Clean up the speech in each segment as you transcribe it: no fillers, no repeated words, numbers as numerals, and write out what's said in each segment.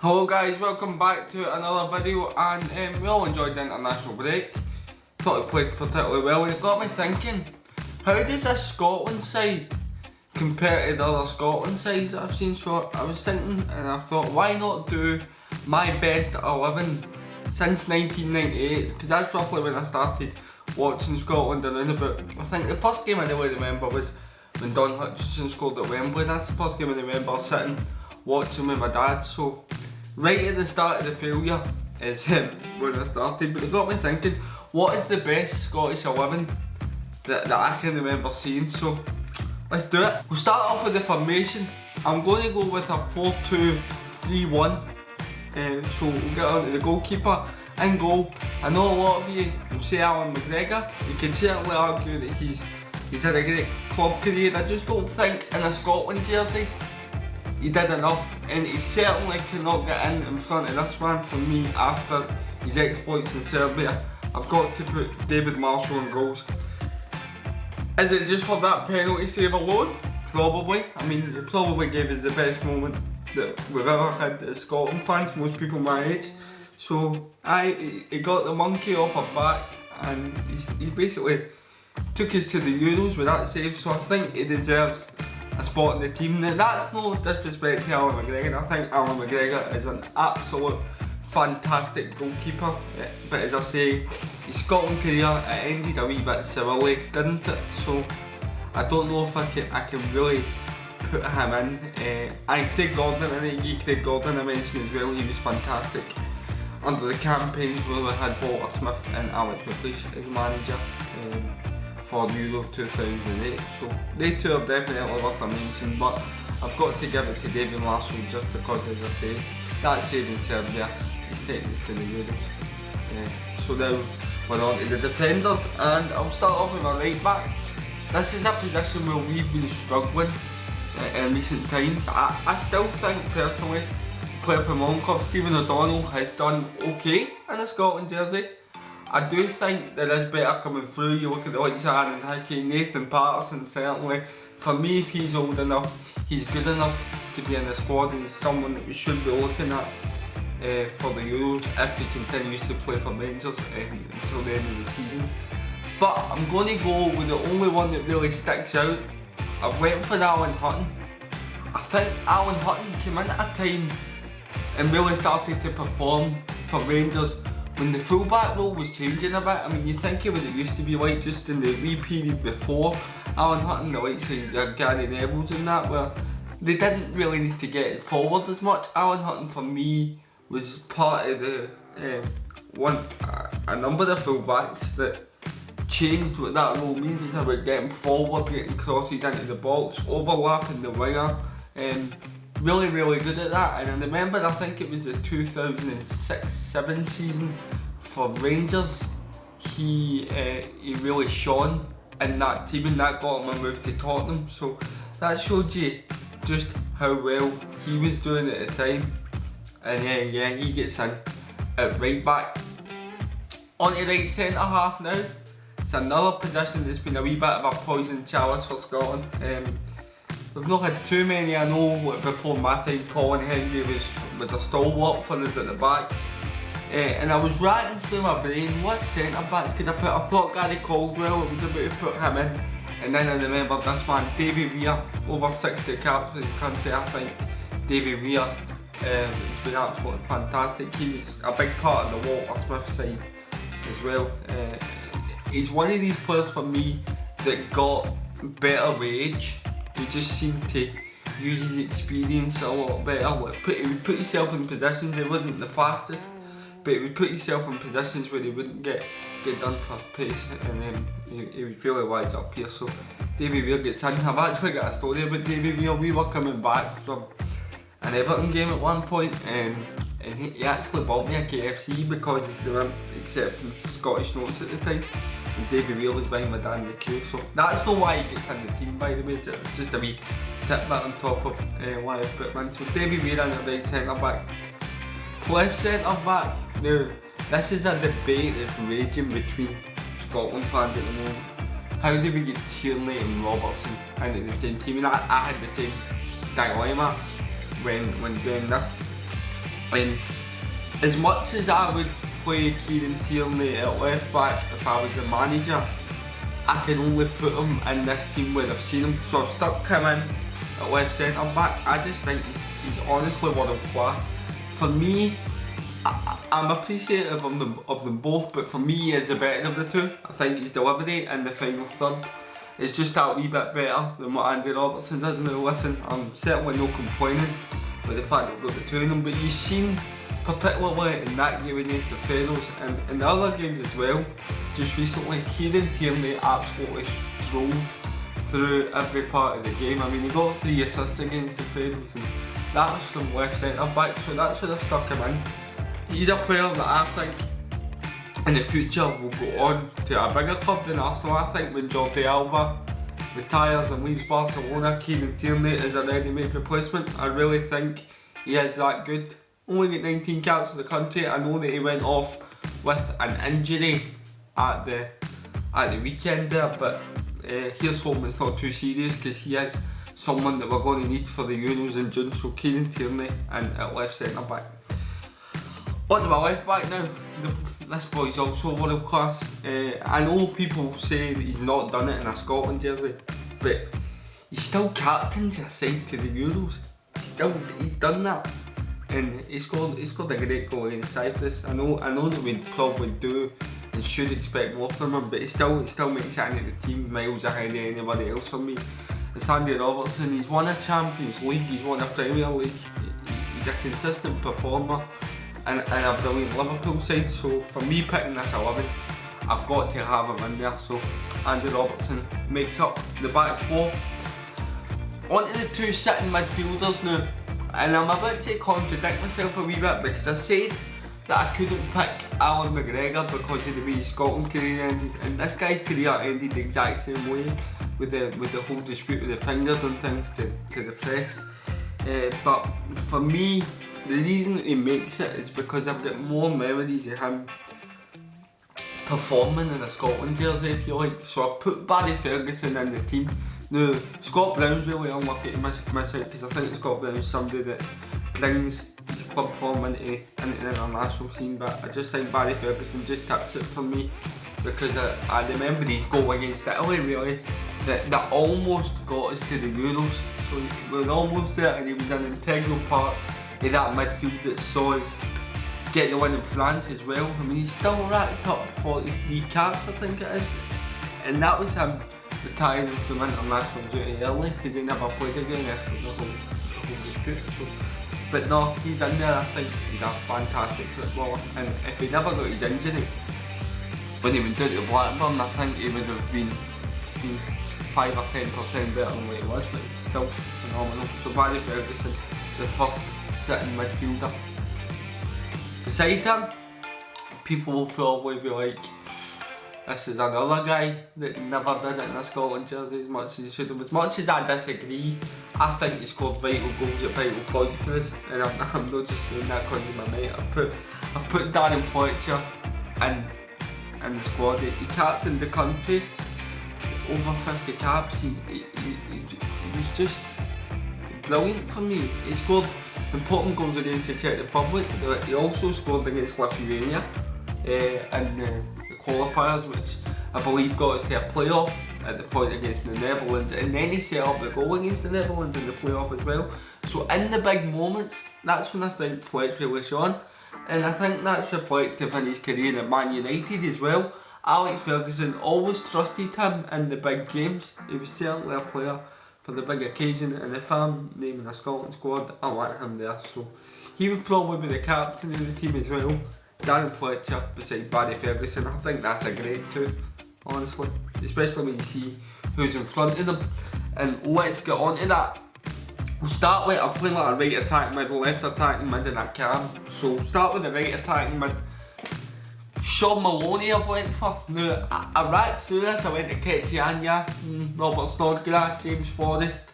Hello guys, welcome back to another video, and we all enjoyed the international break. Thought it played particularly well, and it got me thinking, how does this Scotland side compare to the other Scotland sides that I've seen? So I was thinking, and I thought, why not do my best 11 since 1998, because that's roughly when I started watching Scotland around about. I think the first game I really remember was when Don Hutchinson scored at Wembley. That's the first game I remember sitting watching with my dad. So right at the start of the failure is when I started, but it got me thinking, what is the best Scottish 11 that I can remember seeing? So let's do it. We'll start off with the formation. I'm going to go with a 4-2-3-1. So we'll get on to the goalkeeper. In goal, I know a lot of you will say Alan McGregor. You can certainly argue that he's had a great club career. I just don't think in a Scotland jersey he did enough, and he certainly cannot get in front of this man for me after his exploits in Serbia. I've got to put David Marshall in goals. Is it just for that penalty save alone? Probably. I mean, it probably gave us the best moment that we've ever had as Scotland fans, most people my age. So he got the monkey off our back, and he basically took us to the Euros with that save, so I think he deserves a spot in the team. Now that's no disrespect to Alan McGregor. I think Alan McGregor is an absolute fantastic goalkeeper, but as I say, his Scotland career, it ended a wee bit sourly, didn't it? So I don't know if I can really put him in. And Craig Gordon, Craig Gordon I mentioned as well, he was fantastic under the campaigns where we had Walter Smith and Alex McLeish as manager for Euro 2008. So they two are definitely worth a mention, but I've got to give it to David Marshall just because, as I say, that save in Serbia is taking us to the Euros. So now we're on to the defenders, and I'll start off with my right back. This is a position where we've been struggling in recent times. I still think personally, player from my own club, Stephen O'Donnell, has done okay in a Scotland jersey. I do think there is better coming through. You look at the likes of Aaron Hickey, Nathan Patterson certainly. For me, if he's old enough, he's good enough to be in the squad, and he's someone that we should be looking at for the Euros if he continues to play for Rangers until the end of the season. But I'm going to go with the only one that really sticks out. I've went for Alan Hutton. I think Alan Hutton came in at a time and really started to perform for Rangers when the fullback role was changing a bit. I mean, you think of what it used to be like just in the wee period before Alan Hutton, the likes of Gary Neville's and that, where they didn't really need to get it forward as much. Alan Hutton for me was part of the a number of fullbacks that changed what that role means. It's about getting forward, getting crosses into the box, overlapping the winger. Really good at that. And I remember, I think it was the 2006-07 season for Rangers, he really shone in that team, and that got him a move to Tottenham. So that showed you just how well he was doing at the time. And yeah, he gets in at right back. On to right centre half now. It's another position that's been a wee bit of a poison chalice for Scotland. We've not had too many. I know before my time, Colin Henry was a stalwart for us at the back. And I was racking through my brain, what centre backs could I put? I thought Gary Caldwell, I was about to put him in. And then I remembered this man, Davy Weir, over 60 caps for the country. I think Davy Weir has been absolutely fantastic. He was a big part of the Walter Smith side as well. He's one of these players for me that got better with age. He just seemed to use his experience a lot better. He would put himself in positions, he wasn't the fastest, but he would put himself in positions where he wouldn't get done for pace, and he was really wise up here. So Davy Weir gets in. I've actually got a story about Davy Weir. We were coming back from an Everton game at one point, and he actually bought me a KFC because they weren't accepting Scottish notes at the time. And Davy Weir was buying my dad in the queue, so that's not why he gets in the team, by the way. It's just a wee tidbit on top of why I put him in. So Davy Weir in the right centre back. Left centre back. Now, this is a debate that's raging between Scotland fans at the moment. How do we get Tierney and Robertson into the same team? And I had the same dilemma when doing this. And as much as I would play Kieran Tierney at left back if I was the manager, I can only put him in this team where I've seen him, so I've stuck him in at left centre back. I just think he's honestly world class. For me, I'm appreciative of them both, but for me he is the better of the two. I think his delivery in the final third is just that wee bit better than what Andy Robertson does. Now listen, I'm certainly not complaining with the fact that we've got the two of them, but you've seen, particularly in that game against the Pharaohs and in the other games as well, just recently, Kieran Tierney absolutely strolled through every part of the game. I mean, he got 3 assists against the Pharaohs, and that was from left centre back, so that's where I've stuck him in. He's a player that I think in the future will go on to a bigger club than Arsenal. I think when Jordi Alba retires and leaves Barcelona, Kieran Tierney is a ready-made replacement. I really think he is that good. Only got 19 caps for the country. I know that he went off with an injury at the weekend there, but here's hoping it's not too serious, because he is someone that we're going to need for the Euros in June. So Kieran Tierney and at left centre back. On to my left back now. This boy's also world class. I know people say that he's not done it in a Scotland jersey, but he's still captained your side to the Euros. He's done that, and he scored a great goal against Cyprus. I know that we probably do and should expect more from him, but he still makes it into the team miles ahead of anybody else for me. It's Andy Robertson. He's won a Champions League, he's won a Premier League, he's a consistent performer and a brilliant Liverpool side. So for me picking this 11, I've got to have him in there. So Andy Robertson makes up the back four. On to the two sitting midfielders now, and I'm about to contradict myself a wee bit, because I said that I couldn't pick Alan McGregor because of the way his Scotland career ended, and this guy's career ended the exact same way, with the whole dispute with the fingers and things to the press. But for me, the reason that he makes it is because I've got more memories of him performing in a Scotland jersey, if you like. So I put Barry Ferguson in the team. Now, Scott Brown's really unlucky to miss out, because I think Scott Brown's somebody that brings his club form into the international scene, but I just think Barry Ferguson just tips it for me, because I remember his goal against Italy, really, that almost got us to the Euros. So we were almost there, and he was an integral part of that midfield that saw us get the win in France as well. I mean, he's still racked up 43 caps, I think it is, and that was him retiring from international duty early, because he never played again after the whole dispute. So, but no, he's in there. I think he's a fantastic footballer, and if he never got his injury when he went down to Blackburn, I think he would have been 5 or 10% better than what he was, but still phenomenal. So Barry Ferguson, the first sitting midfielder. Beside him, people will probably be like, this is another guy that never did it in a Scotland jersey as much as he should have. As much as I disagree, I think he scored vital goals at vital points for us, and I'm not just saying that because of my mate. I've put Darren Fletcher in the squad. He captained the country, over 50 caps. He was just brilliant for me. He scored important goals against the Czech Republic. He also scored against Lithuania in the qualifiers, which I believe got us to a playoff at the point against the Netherlands, and then he set up the goal against the Netherlands in the playoff as well. So in the big moments, that's when I think Fletcher was Shaun, and I think that's reflective in his career at Man United as well. Alex Ferguson always trusted him in the big games. He was certainly a player for the big occasion, and if I'm naming a Scotland squad, I want him there. So he would probably be the captain of the team as well. Darren Fletcher beside Barry Ferguson. I think that's a great two, honestly, especially when you see who's in front of them. And let's get on to that. We'll start with, I'm playing like a right attacking mid, left attacking mid, and a cam. So we'll start with the right attacking mid. Shaun Maloney I've went for. Now, I racked through this. I went to Ketchianya, Robert Snodgrass, James Forrest,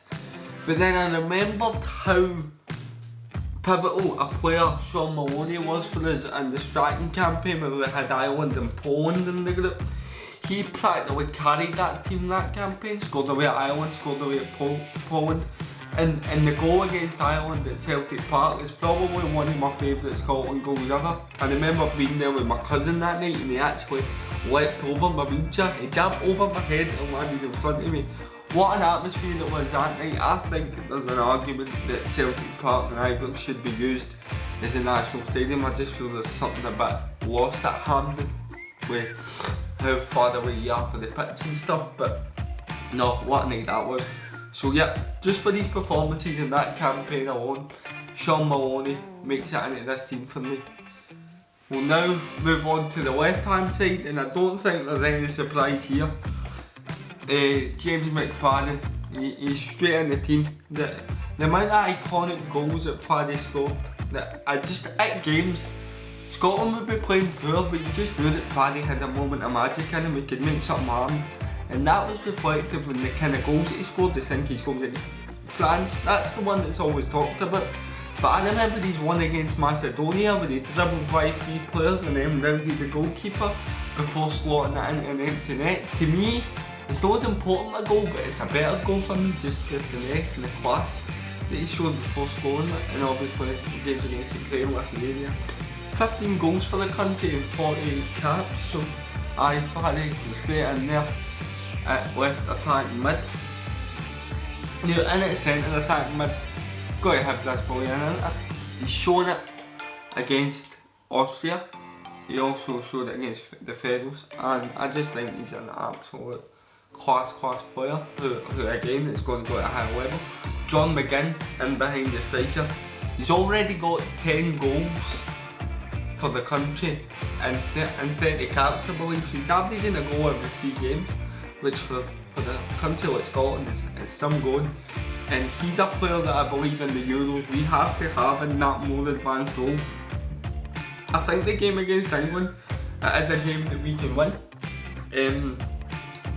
but then I remembered how pivotal a player Shaun Maloney was for us in the striking campaign where we had Ireland and Poland in the group. He practically carried that team that campaign, scored away at Ireland, scored away at Poland, And the goal against Ireland at Celtic Park is probably one of my favourite Scotland goals ever. I remember being there with my cousin that night and he actually leapt over my wheelchair. He jumped over my head and landed in front of me. What an atmosphere it was that night. I think there's an argument that Celtic Park and Ibrox should be used as a national stadium. I just feel there's something a bit lost at Hampden with how far away you are for the pitch and stuff, but no, what a night that was. So yeah, just for these performances and that campaign alone, Shaun Maloney makes it into this team for me. We'll now move on to the left hand side, and I don't think there's any surprise here. James McFadden, he's straight in the team. The amount of iconic goals that Faddy scored, that at games, Scotland would be playing poor, but you just knew that Faddy had a moment of magic in him, he could make something happen. And that was reflective in the kind of goals that he scored, the think he scores against France. That's the one that's always talked about. But I remember these one against Macedonia where he dribbled by 3 players and then rounded the goalkeeper before slotting it into an empty net. To me, it's not as important a goal, but it's a better goal for me, just the finesse and the class that he showed before scoring it. And obviously the games against Ukraine, Lithuania. 15 goals for the country and 48 caps, so aye, Faddy was straight in there at left attacking mid. Now in at centre attacking mid, gotta have this boy in it. He's shown it against Austria, he also showed it against the Federals, and I just think he's an absolute class player who again is going to go at a high level. John McGinn in behind the striker, he's already got 10 goals for the country and 30 caps I believe, so he's averaging a goal every 3 games, which for the country like Scotland is some going. And he's a player that I believe in the Euros we have to have in that more advanced role. I think the game against England is a game that we can win,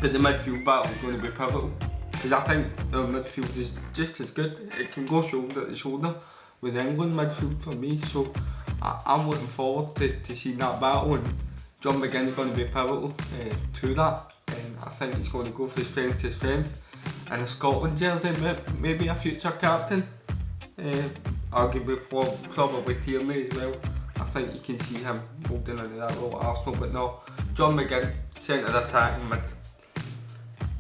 but the midfield battle is going to be pivotal, because I think our midfield is just as good. It can go shoulder to shoulder with England midfield for me, so I'm looking forward to seeing that battle, and John McGinn is going to be pivotal to that. I think he's going to go from strength to strength. And a Scotland jersey, maybe a future captain. Arguably probably Tierney as well. I think you can see him holding into that role at Arsenal, but no. John McGinn, centre attacking mid.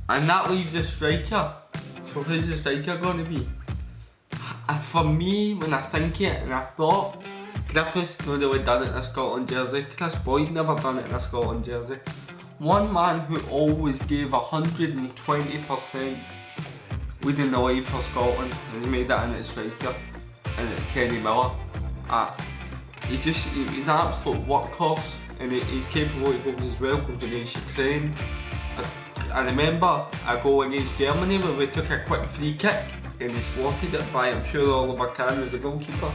And that leaves the striker. So who's the striker going to be? For me, when I think it, and I thought, Griffiths not really done it in a Scotland jersey. Chris Boyd never done it in a Scotland jersey. One man who always gave 120% leading the line for Scotland, and he made that in his striker, and it's Kenny Miller. He's an absolute workhorse, and he's capable of goals as well, goes against Ukraine. I remember a goal against Germany where we took a quick free kick and he slotted it by, I'm sure, Oliver Kahn was the goalkeeper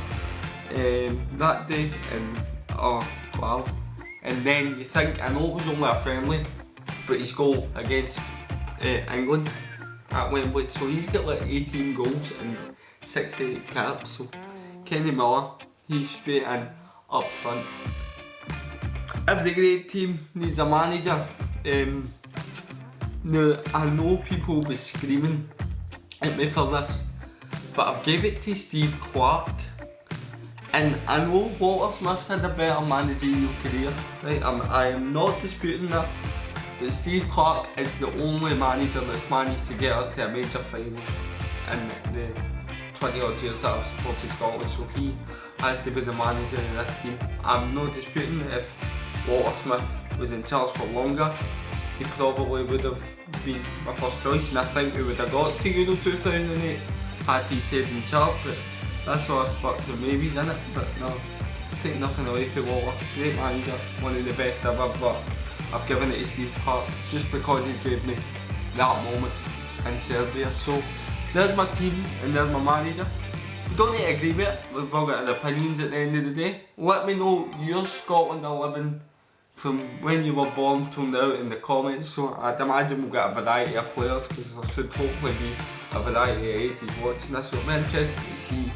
that day, and oh wow. And then you think, I know it was only a friendly, but his goal against England at Wembley, so he's got like 18 goals and 68 caps, so Kenny Miller, he's straight in, up front. Every great team needs a manager. Now, I know people will be screaming at me for this, but I've gave it to Steve Clarke. And I know Walter Smith's had a better managerial career, right? I am not disputing that, but Steve Clarke is the only manager that's managed to get us to a major final in the 20 odd years that I've supported Scotland, so he has to be the manager of this team. I'm not disputing if Walter Smith was in charge for longer, he probably would have been my first choice, and I think we would have got to Euro 2008 had he stayed in charge. But that's all I've got the maybes in it, but no, take nothing away from Walter. Great manager, one of the best ever, but I've given it to Steve Clarke just because he's gave me that moment in Serbia. So there's my team and there's my manager. You don't need to agree with it, we've all got our opinions at the end of the day. Let me know your Scotland 11 from when you were born till now in the comments, so I'd imagine we'll get a variety of players, because there should hopefully be a variety of ages watching this, so I'm interested to see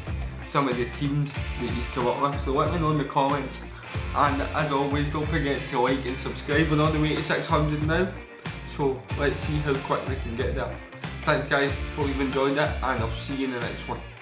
some of the teams that he's come up with, so let me know in the comments. And as always, don't forget to like and subscribe. We're on the way to 600 now, so let's see how quick we can get there. Thanks guys, hope you've enjoyed it, and I'll see you in the next one.